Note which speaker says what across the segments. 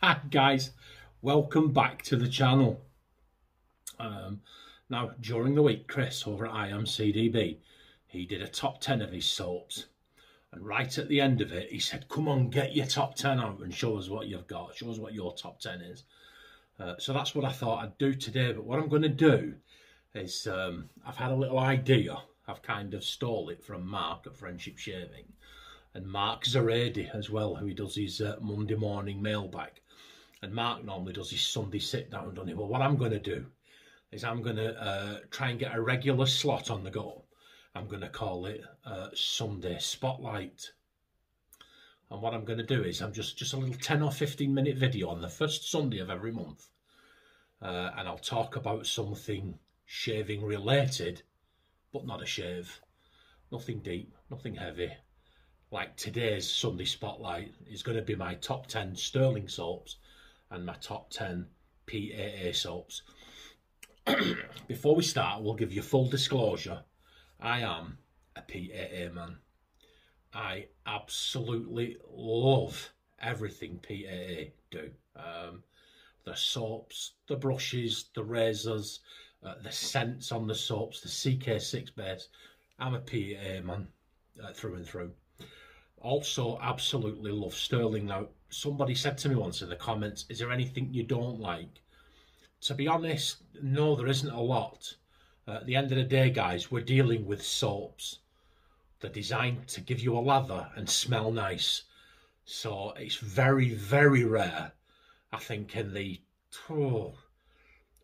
Speaker 1: Hi guys, welcome back to the channel. Now during the week, Chris over at IMCDB, he did a top 10 of his soaps, and right at the end of it he said, come on, get your top 10 out and show us what you've got, show us what your top 10 is. So that's what I thought I'd do today. But what I'm going to do is I've had a little idea. I've kind of stole it from Mark at Friendship Shaving, and Mark Zaredi as well, who he does his Monday morning mailbag. And Mark normally does his Sunday sit down, doesn't he? Well, what I'm going to do is I'm going to try and get a regular slot on the go. I'm going to call it Sunday Spotlight. And what I'm going to do is I'm just a little 10 or 15 minute video on the first Sunday of every month. And I'll talk about something shaving related, but not a shave. Nothing deep, nothing heavy. Like today's Sunday Spotlight is going to be my top 10 Stirling soaps and my top 10 PAA soaps. Before we start, we'll give you full disclosure. I am a PAA man. I absolutely love everything PAA do. The soaps, the brushes, the razors, the scents on the soaps, the CK6 base. I'm a PAA man through and through. Also, absolutely love Stirling. Now, somebody said to me once in the comments, is there anything you don't like? To be honest, no, there isn't a lot. At the end of the day, guys, we're dealing with soaps. They're designed to give you a lather and smell nice. So it's very, very rare, I think, in the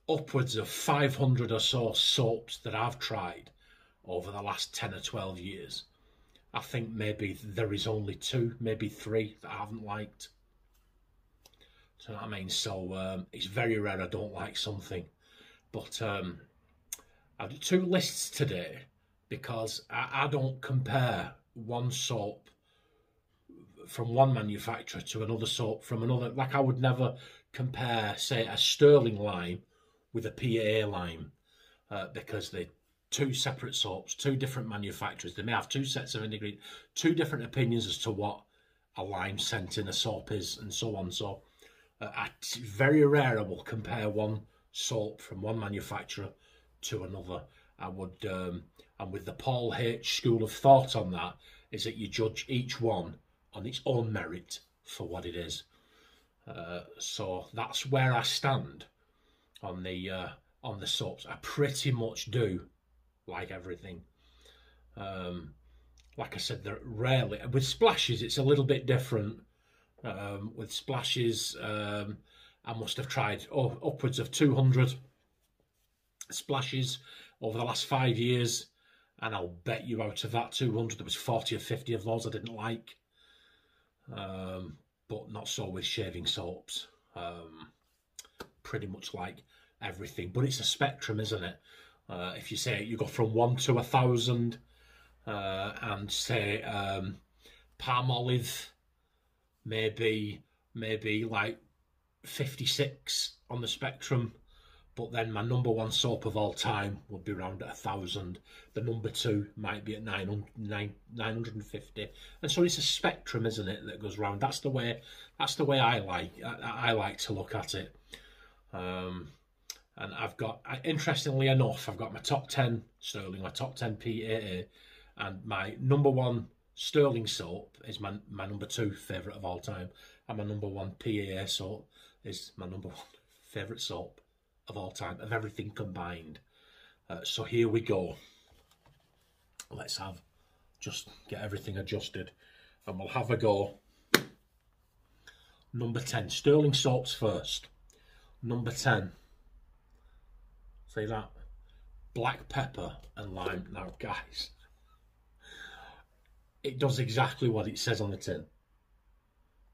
Speaker 1: upwards of 500 or so soaps that I've tried over the last 10 or 12 years. I think maybe there is only 2, maybe 3 that I haven't liked. Do you know what I mean? So it's very rare I don't like something. But I did 2 lists today because I don't compare one soap from one manufacturer to another soap from another. Like I would never compare, say, a Stirling line with a PAA line because they 2 separate soaps, 2 different manufacturers. They may have 2 sets of ingredients, 2 different opinions as to what a lime scent in a soap is, and so on. So it's very rare I will compare one soap from one manufacturer to another. I would, and with the Paul H school of thought on that, is that you judge each one on its own merit for what it is. So that's where I stand on the soaps. I pretty much do like everything. Like I said, they're rarely with splashes. It's a little bit different. With splashes, I must have tried upwards of 200 splashes over the last 5 years, and I'll bet you out of that 200 there was 40 or 50 of those I didn't like. But not so with shaving soaps. Pretty much like everything, but it's a spectrum, isn't it? If you say you go from 1 to 1,000, and say Palmolive, maybe like 56 on the spectrum, but then my number 1 soap of all time would be around at 1,000. The number 2 might be at 950, and so it's a spectrum, isn't it, that goes round. That's the way I like to look at it. And I've got, interestingly enough, I've got my top 10 Stirling, my top 10 PAA, and my number 1 Stirling soap is my number 2 favourite of all time, and my number 1 PAA soap is my number 1 favourite soap of all time, of everything combined. So here we go. Let's just get everything adjusted, and we'll have a go. Number 10, Stirling soaps first. Number 10. See that? Black pepper and lime. Now, guys, it does exactly what it says on the tin.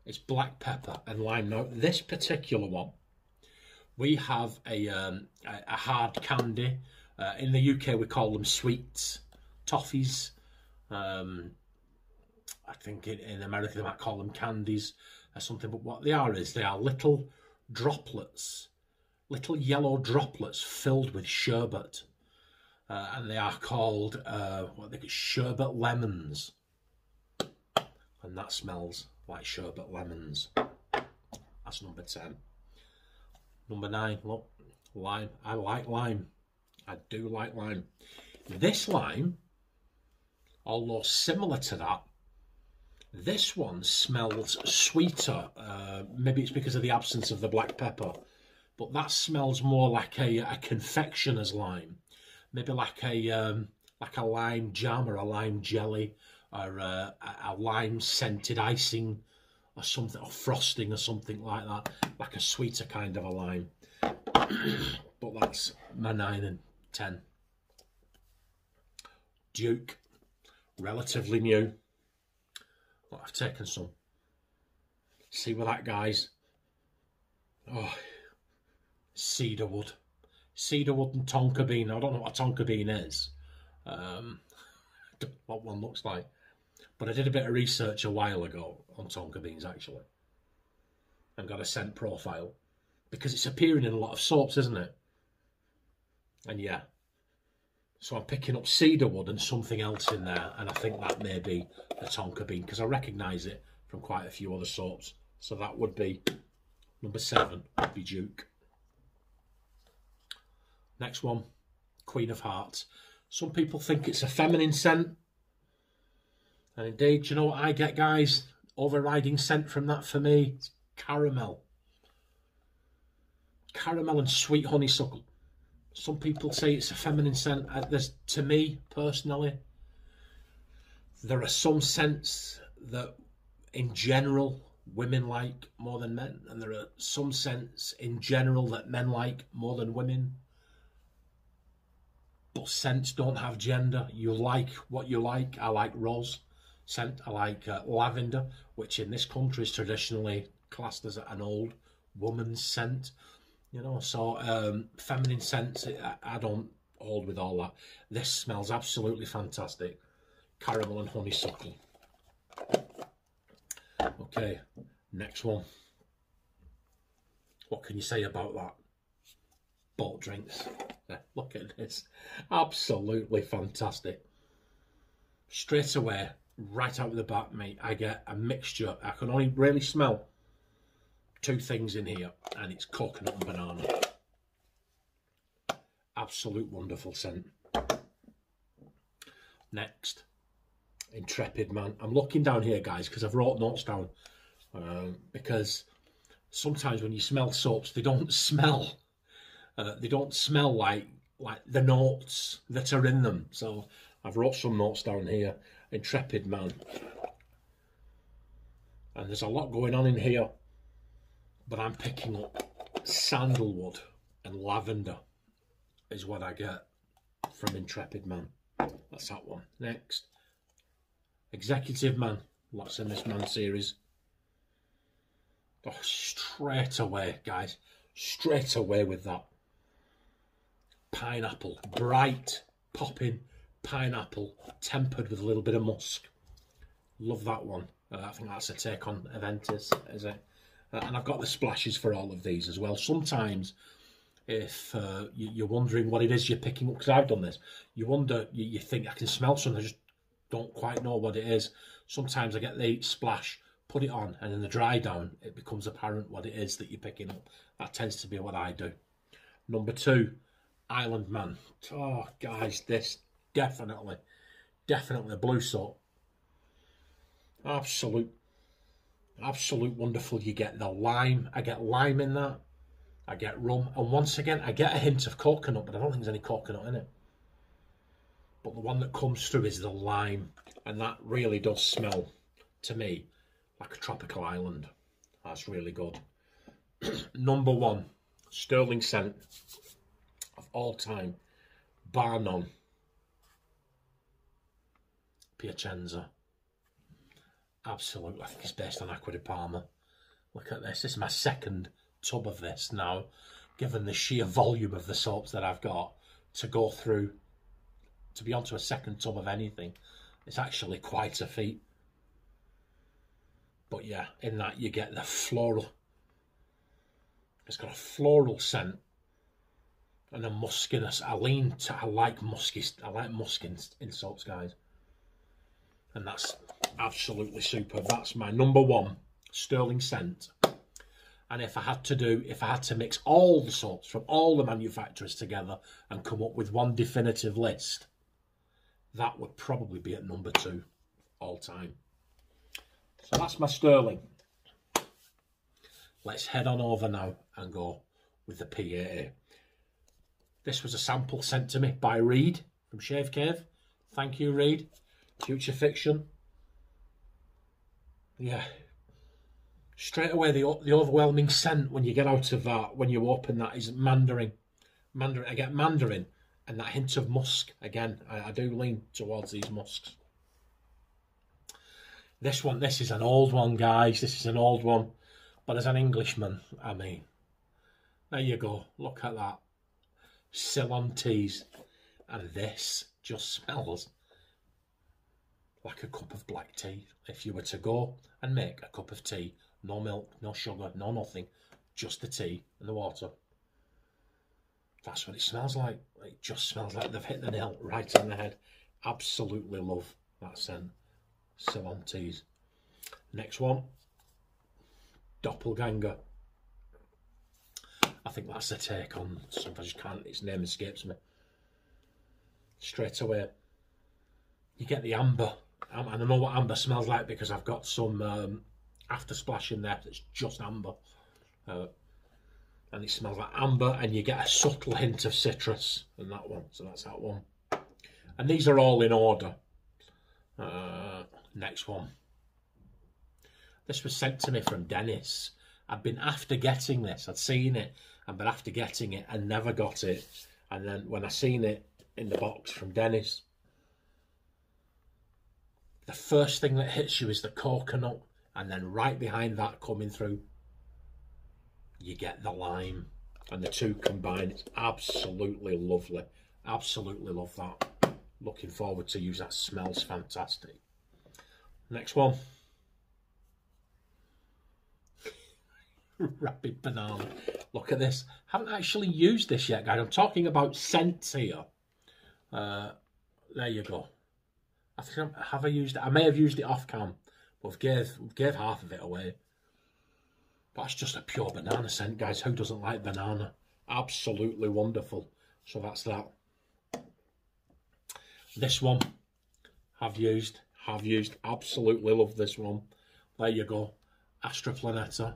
Speaker 1: It's black pepper and lime. Now, this particular one, we have a hard candy. In the UK, we call them sweets, toffees. I think in America, they might call them candies or something. But what they are is they are little droplets, little yellow droplets filled with sherbet, and they are called sherbet lemons, and that smells like sherbet lemons. I That's number 10. Number 9, look, lime. I like lime. I do like lime. This lime, although similar to that, this one smells sweeter. Maybe it's because of the absence of the black pepper, but that smells more like a confectioner's lime. Maybe like a lime jam or a lime jelly, or a lime scented icing or something, or frosting or something like that, like a sweeter kind of a lime. But that's my 9 and 10. Duke, relatively new. Well, I've taken some. See with that, guys. Oh, cedarwood. Cedarwood and tonka bean. I don't know what a tonka bean is. I don't know what one looks like. But I did a bit of research a while ago on tonka beans, actually. And got a scent profile. Because it's appearing in a lot of soaps, isn't it? And yeah. So I'm picking up cedarwood and something else in there. And I think that may be the tonka bean, because I recognise it from quite a few other soaps. So that would be number 7, would be Duke. Next one, Queen of Hearts. Some people think it's a feminine scent. And indeed, you know what I get, guys? Overriding scent from that for me, it's caramel. Caramel and sweet honeysuckle. Some people say it's a feminine scent. To me, personally, there are some scents that, in general, women like more than men. And there are some scents, in general, that men like more than women. But scents don't have gender. You like what you like. I like rose scent. I like lavender, which in this country is traditionally classed as an old woman's scent. You know, so feminine scents, I don't hold with all that. This smells absolutely fantastic. Caramel and honeysuckle. Okay, next one. What can you say about that? Boat drinks. Look at this. Absolutely fantastic. Straight away, right out of the bat, mate, I get a mixture. I can only really smell 2 things in here, and it's coconut and banana. Absolute wonderful scent. Next, Intrepid Man. I'm looking down here, guys, because I've wrote notes down. Because sometimes when you smell soaps, they don't smell. They don't smell like the notes that are in them. So I've wrote some notes down here. Intrepid Man. And there's a lot going on in here. But I'm picking up sandalwood and lavender is what I get from Intrepid Man. That's that one. Next, Executive Man. Lots in this Man series. Oh, straight away, guys. Straight away with that. Pineapple. Bright, popping pineapple, tempered with a little bit of musk. Love that one. I think that's a take on Aventus, is it? And I've got the splashes for all of these as well. Sometimes, if you're wondering what it is you're picking up, because I've done this, you wonder, you think, I can smell something, I just don't quite know what it is. Sometimes I get the splash, put it on, and in the dry down, it becomes apparent what it is that you're picking up. That tends to be what I do. Number 2, Island Man. Oh, guys, this definitely blue soap. Absolute wonderful. You get the lime. I get lime in that. I get rum. And once again, I get a hint of coconut, but I don't think there's any coconut in it. But the one that comes through is the lime. And that really does smell, to me, like a tropical island. That's really good. Number 1, Stirling scent of all time, bar none. Piacenza. Absolutely, I think it's based on Acqua di Parma. Look at this. This is my 2nd tub of this now, given the sheer volume of the soaps that I've got to go through. To be onto a 2nd tub of anything, it's actually quite a feat. But yeah, in that you get the floral. It's got a floral scent and a muskiness. I like musk in soaps, guys. And that's absolutely superb. That's my number 1 Stirling scent. And if I had to mix all the soaps from all the manufacturers together and come up with one definitive list, that would probably be at number 2 all time. So that's my Stirling. Let's head on over now and go with the PAA. This was a sample sent to me by Reed from Shave Cave. Thank you, Reed. Future Fiction. Yeah. Straight away, the overwhelming scent when you get out of that, when you open that, is mandarin. I get mandarin and that hint of musk. Again, I do lean towards these musks. This is an old one, guys. This is an old one. But as an Englishman, I mean, there you go. Look at that. Ceylon teas. And this just smells like a cup of black tea. If you were to go and make a cup of tea, no milk, no sugar, no nothing, just the tea and the water. That's what it smells like. It just smells like they've hit the nail right on the head. Absolutely love that scent. Ceylon teas. Next one. Doppelganger. I think that's a take on something. I just can't, its name escapes me. Straight away, you get the amber. And I know what amber smells like because I've got some after splash in there that's just amber. And it smells like amber, and you get a subtle hint of citrus in that one. So that's that one. And these are all in order. Next one. This was sent to me from Dennis. I'd been after getting this. I'd seen it and been after getting it and never got it. And then when I seen it in the box from Dennis, the first thing that hits you is the coconut, and then right behind that coming through, you get the lime, and the two combined. It's absolutely lovely. Absolutely love that. Looking forward to use that. Smells fantastic. Next one. Rapid banana. Look at this. Haven't actually used this yet, guys. I'm talking about scents here. There you go. I think have I used it? I may have used it off cam, but we've gave half of it away. But that's just a pure banana scent, guys. Who doesn't like banana? Absolutely wonderful. So that's that. This one have used. Absolutely love this one. There you go. Astra Planeta.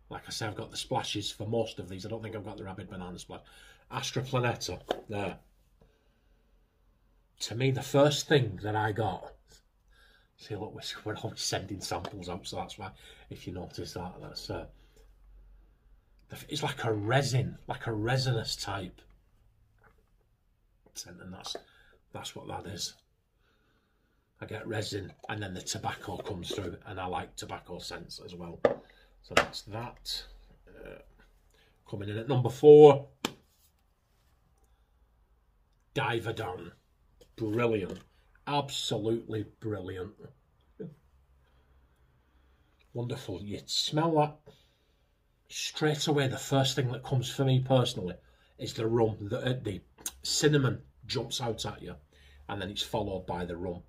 Speaker 1: Like I say, I've got the splashes for most of these. I don't think I've got the Rabid Banana splash. Astra Planeta. There. To me, the first thing that I got... See, look, we're always sending samples out, so that's why, if you notice that, that's... it's like a resin, like a resinous type scent, and that's what that is. I get resin, and then the tobacco comes through, and I like tobacco scents as well. So that's that. Coming in at number 4. Diverdon. Brilliant. Absolutely brilliant. Wonderful. You smell that. Straight away, the first thing that comes for me personally is the rum. The cinnamon jumps out at you, and then it's followed by the rum.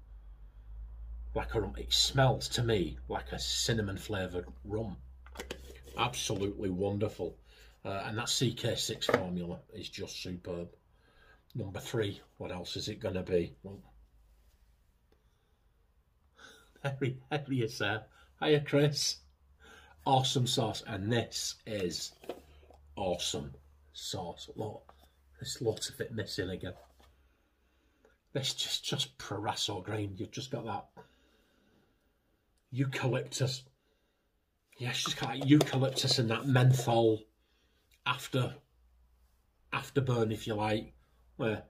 Speaker 1: Like a rum. It smells to me like a cinnamon flavoured rum. Absolutely wonderful. And that CK6 formula is just superb. Number 3, what else is it going to be? Well, there he is there. Hiya, Chris. Awesome sauce. And this is awesome sauce. Look, there's lots of it missing again. This just Proraso green. You've just got that eucalyptus. Yeah, it's just kind of like eucalyptus and that menthol afterburn, if you like. Well,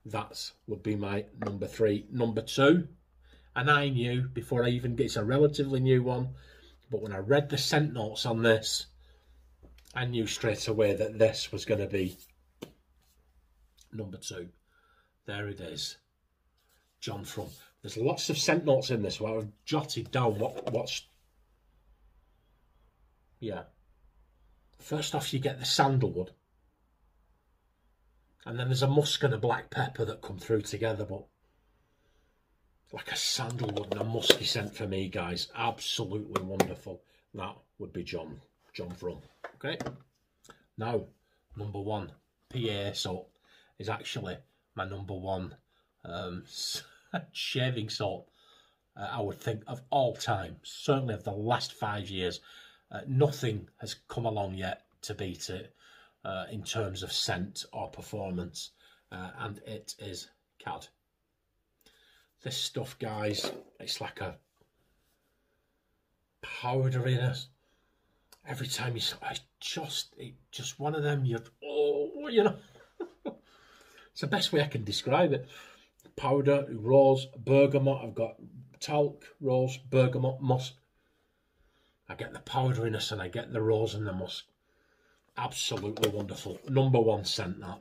Speaker 1: that would be my number 3. Number 2, and I knew before I even get, it's a relatively new one, but when I read the scent notes on this, I knew straight away that this was going to be number 2. There it is. John From. There's lots of scent notes in this where I've jotted down what's... Yeah. First off, you get the sandalwood. And then there's a musk and a black pepper that come through together, but like a sandalwood and a musky scent for me, guys. Absolutely wonderful. That would be John John From. Okay. Now, number 1 PAA soap is actually my number 1 shaving soap. I would think of all time, certainly of the last 5 years. Nothing has come along yet to beat it in terms of scent or performance, and it is CAD. This stuff, guys, it's like a powder in it. Every time you, it's just one of them. You know, it's the best way I can describe it. Powder, rose, bergamot. I've got talc, rose, bergamot, musk. I get the powderiness and I get the rose and the musk. Absolutely wonderful. Number 1 scent, that.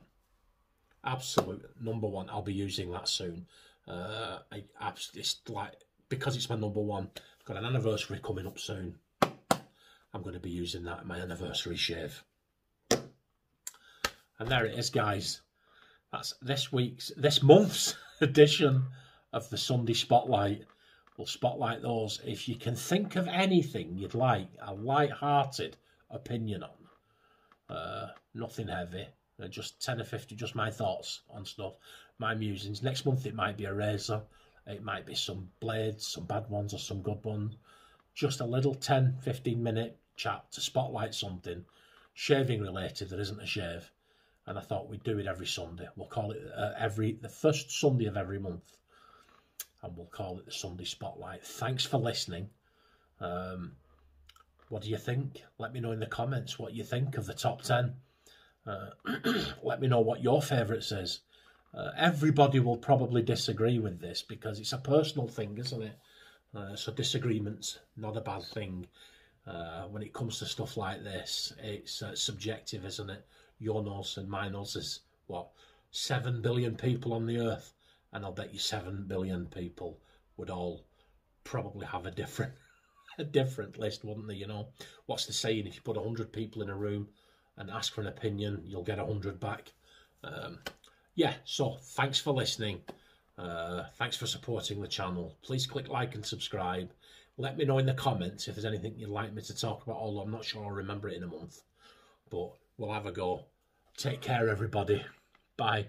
Speaker 1: Absolute number 1. I'll be using that soon. It's like, because it's my number 1. I've got an anniversary coming up soon. I'm going to be using that at my anniversary shave. And there it is, guys. That's this month's edition of the Sunday Spotlight. We'll spotlight those. If you can think of anything you'd like a light-hearted opinion on, nothing heavy, just 10 or 50, just my thoughts on stuff, my musings. Next month it might be a razor, it might be some blades, some bad ones or some good ones. Just a little 10-15 minute chat to spotlight something shaving related that isn't a shave. And I thought we'd do it every Sunday. We'll call it the first Sunday of every month, and we'll call it the Sunday Spotlight. Thanks for listening. What do you think? Let me know in the comments what you think of the top 10. Let me know what your favourites is. Everybody will probably disagree with this because it's a personal thing, isn't it? So disagreement's not a bad thing. When it comes to stuff like this, it's subjective, isn't it? Your nose and my nose is, what, 7 billion people on the earth, and I'll bet you 7 billion people would all probably have a different list, wouldn't they? You know, what's the saying? If you put 100 people in a room and ask for an opinion, you'll get 100 back. Yeah, so thanks for listening. Thanks for supporting the channel. Please click like and subscribe. Let me know in the comments if there's anything you'd like me to talk about, although I'm not sure I'll remember it in a month. But we'll have a go. Take care, everybody. Bye.